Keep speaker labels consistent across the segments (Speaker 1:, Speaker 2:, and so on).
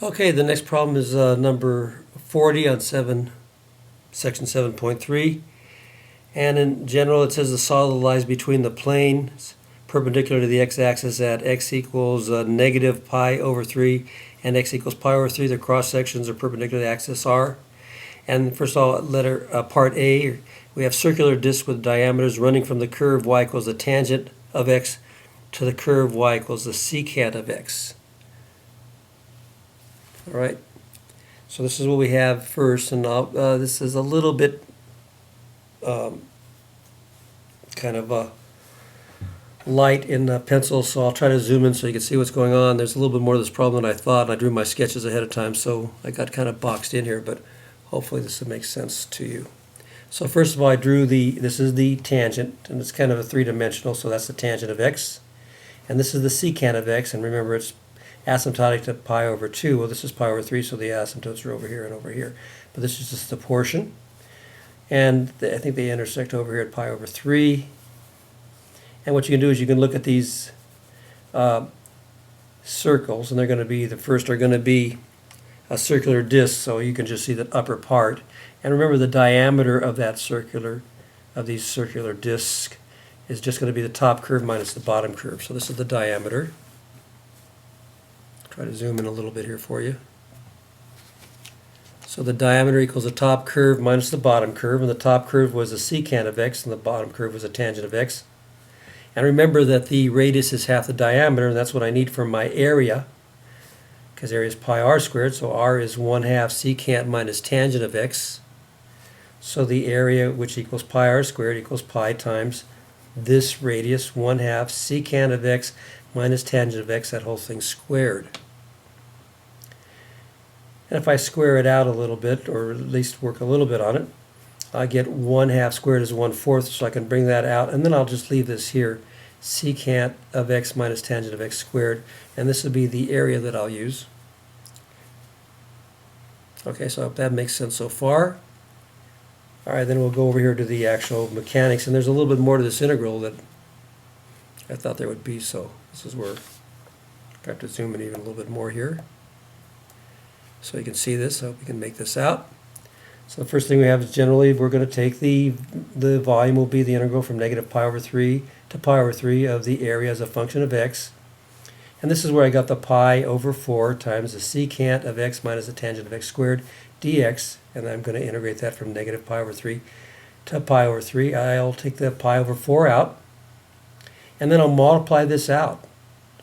Speaker 1: Okay, the next problem is number 40 on section 7.3. And in general, it says the solid lies between the planes perpendicular to the x-axis at x equals negative pi over 3 and x equals pi over 3. The cross sections are perpendicular to the axis r. And first of all, part A, we have circular disks with diameters running from the curve y equals the tangent of x to the curve y equals the secant of x. All right, so this is what we have first, and this is a little bit kind of light in pencil, so I'll try to zoom in so you can see what's going on. There's a little bit more to this problem than I thought, and I drew my sketches ahead of time, so I got kind of boxed in here, but hopefully this will make sense to you. So first of all, I drew this is the tangent, and it's kind of a three-dimensional, so that's the tangent of x. And this is the secant of x, and remember it's asymptotic to pi over 2. Well, this is pi over 3, so the asymptotes are over here and over here. But this is just the portion. And I think they intersect over here at pi over 3. And what you can do is you can look at these circles, and they're going to be, the first are going to be a circular disc, so you can just see the upper part. And remember, the diameter of these circular discs is just going to be the top curve minus the bottom curve. So this is the diameter. Try to zoom in a little bit here for you. So the diameter equals the top curve minus the bottom curve, and the top curve was the secant of x, and the bottom curve was the tangent of x. And remember that the radius is half the diameter, and that's what I need for my area, because area is pi r squared, so r is 1/2 secant minus tangent of x. So the area, which equals pi r squared, equals pi times this radius, 1/2 secant of x minus tangent of x, that whole thing squared. And if I square it out a little bit, or at least work a little bit on it, I get 1/2 squared is 1/4, so I can bring that out, and then I'll just leave this here, secant of x minus tangent of x squared, and this will be the area that I'll use. Okay, so I hope that makes sense so far. All right, then we'll go over here to the actual mechanics, and there's a little bit more to this integral that I thought there would be, so this is where I have to zoom in even a little bit more here so you can see this. I hope you can make this out. So the first thing we have is generally we're going to take the volume will be the integral from negative pi over 3 to pi over 3 of the area as a function of x. And this is where I got the pi over 4 times the secant of x minus the tangent of x squared dx, and I'm going to integrate that from negative pi over 3 to pi over 3. I'll take the pi over 4 out, and then I'll multiply this out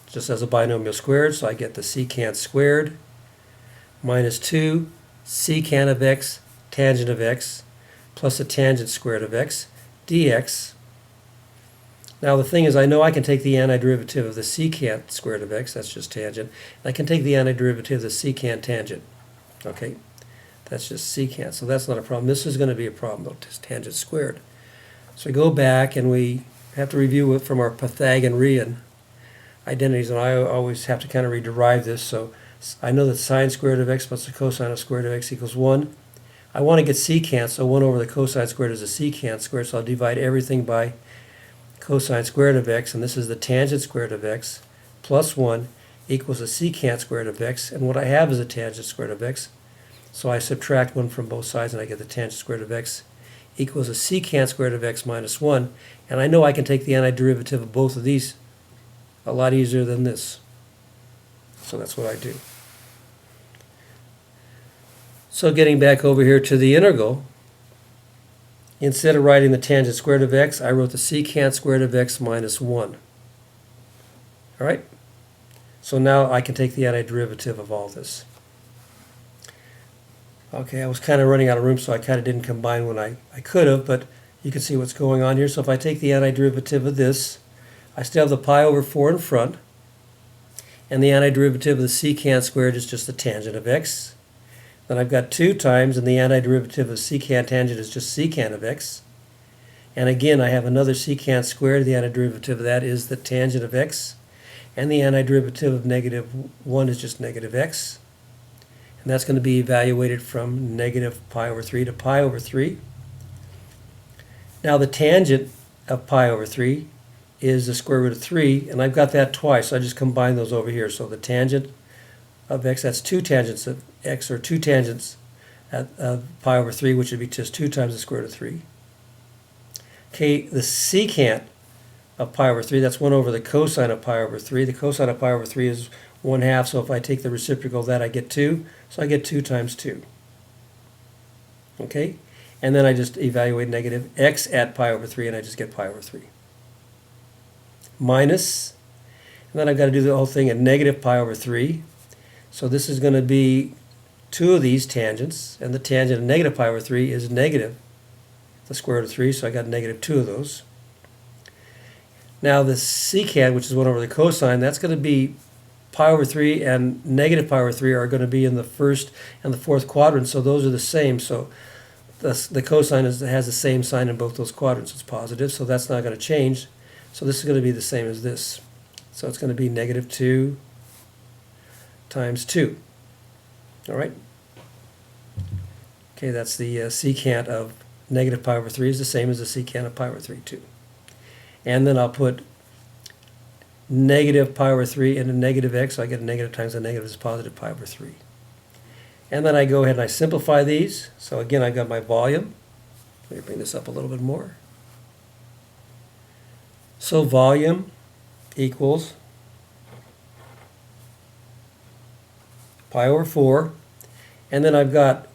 Speaker 1: just as a binomial squared, so I get the secant squared minus 2 secant of x tangent of x plus the tangent squared of x dx. Now the thing is, I know I can take the antiderivative of the secant squared of x, that's just tangent, and I can take the antiderivative of the secant tangent. Okay, that's just secant, so that's not a problem. This is going to be a problem though, just tangent squared. So we go back and we have to review it from our Pythagorean identities, and I always have to kind of rederive this. So I know that sine squared of x plus the cosine of squared of x equals 1. I want to get secant, so 1 over the cosine squared is a secant squared, so I'll divide everything by cosine squared of x, and this is the tangent squared of x, plus 1 equals the secant squared of x, and what I have is a tangent squared of x, so I subtract 1 from both sides and I get the tangent squared of x equals a secant squared of x minus 1, and I know I can take the antiderivative of both of these a lot easier than this, so that's what I do. So getting back over here to the integral, instead of writing the tangent squared of x, I wrote the secant squared of x minus 1. All right? So now I can take the antiderivative of all this. Okay, I was kind of running out of room, so I kind of didn't combine when I could have, but you can see what's going on here. So if I take the antiderivative of this, I still have the pi over 4 in front, and the antiderivative of the secant squared is just the tangent of x. Then I've got 2 times, and the antiderivative of secant tangent is just secant of x. And again, I have another secant squared. The antiderivative of that is the tangent of x. And the antiderivative of negative 1 is just negative x. And that's going to be evaluated from negative pi over 3 to pi over 3. Now the tangent of pi over 3 is the square root of 3, and I've got that twice, so I just combine those over here. So the tangent of x, that's 2 tangents of x, or 2 tangents at pi over 3, which would be just 2 times the square root of 3. Okay, the secant of pi over 3, that's 1 over the cosine of pi over 3. The cosine of pi over 3 is 1/2, so if I take the reciprocal of that, I get 2. So I get 2 times 2. Okay? And then I just evaluate negative x at pi over 3, and I just get pi over 3. Minus, and then I've got to do the whole thing at negative pi over 3. So this is going to be 2 of these tangents, and the tangent of negative pi over 3 is negative the square root of 3, so I got negative 2 of those. Now the secant, which is 1 over the cosine, that's going to be pi over 3 and negative pi over 3 are going to be in the first and the fourth quadrant, so those are the same. So the cosine has the same sign in both those quadrants. It's positive, so that's not going to change. So this is going to be the same as this. So it's going to be negative 2 times 2. All right? Okay, that's the secant of negative pi over 3 is the same as the secant of pi over 3 too. And then I'll put negative pi over 3 into negative x, so I get a negative times a negative is positive pi over 3. And then I go ahead and I simplify these. So again, I got my volume. Let me bring this up a little bit more. So volume equals pi over 4. And then I've got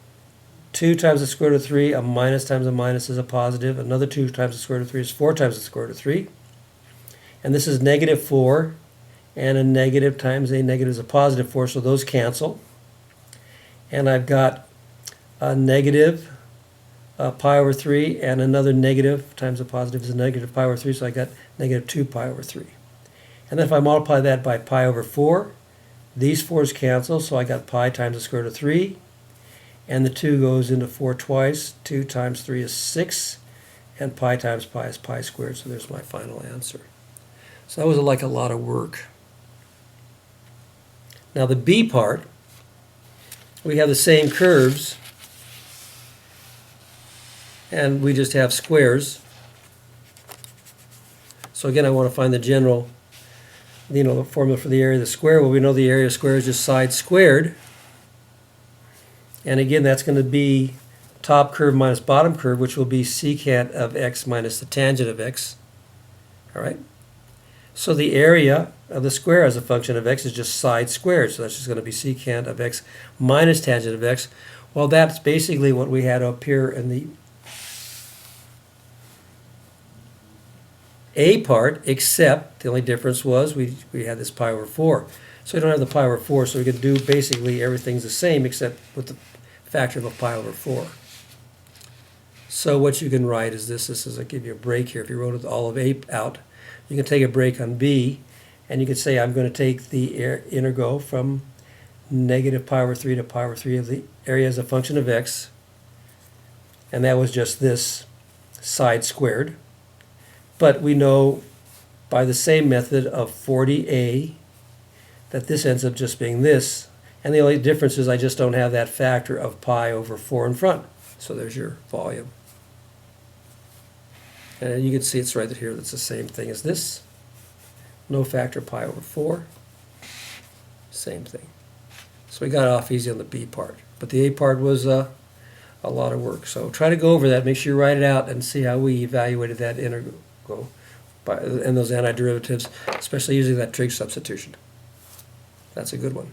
Speaker 1: 2 times the square root of 3, a minus times a minus is a positive. Another 2 times the square root of 3 is 4 times the square root of 3. And this is negative 4, and a negative times a negative is a positive 4, so those cancel. And I've got a negative pi over 3, and another negative times a positive is a negative pi over 3, so I got negative 2 pi over 3. And then if I multiply that by pi over 4, these 4's cancel, so I got pi times the square root of 3, and the 2 goes into 4 twice. 2 times 3 is 6, and pi times pi is pi squared, so there's my final answer. So that was like a lot of work. Now the B part, we have the same curves, and we just have squares. So again, I want to find the general, the formula for the area of the square. Well, we know the area of square is just side squared. And again, that's going to be top curve minus bottom curve, which will be secant of x minus the tangent of x. All right? So the area of the square as a function of x is just side squared. So that's just going to be secant of x minus tangent of x. Well, that's basically what we had up here in the A part, except the only difference was we had this pi over 4. So we don't have the pi over 4, so we can do basically everything's the same except with the factor of a pi over 4. So what you can write is this. This is, I'll give you a break here. If you wrote all of A out, you can take a break on B, and you can say I'm going to take the integral from negative pi over 3 to pi over 3 of the area as a function of x, and that was just this side squared. But we know by the same method of 40a that this ends up just being this, and the only difference is I just don't have that factor of pi over 4 in front. So there's your volume. And you can see it's right here. That's the same thing as this. No factor pi over 4. Same thing. So we got off easy on the B part. But the A part was a lot of work. So try to go over that. Make sure you write it out and see how we evaluated that integral and those antiderivatives, especially using that trig substitution. That's a good one.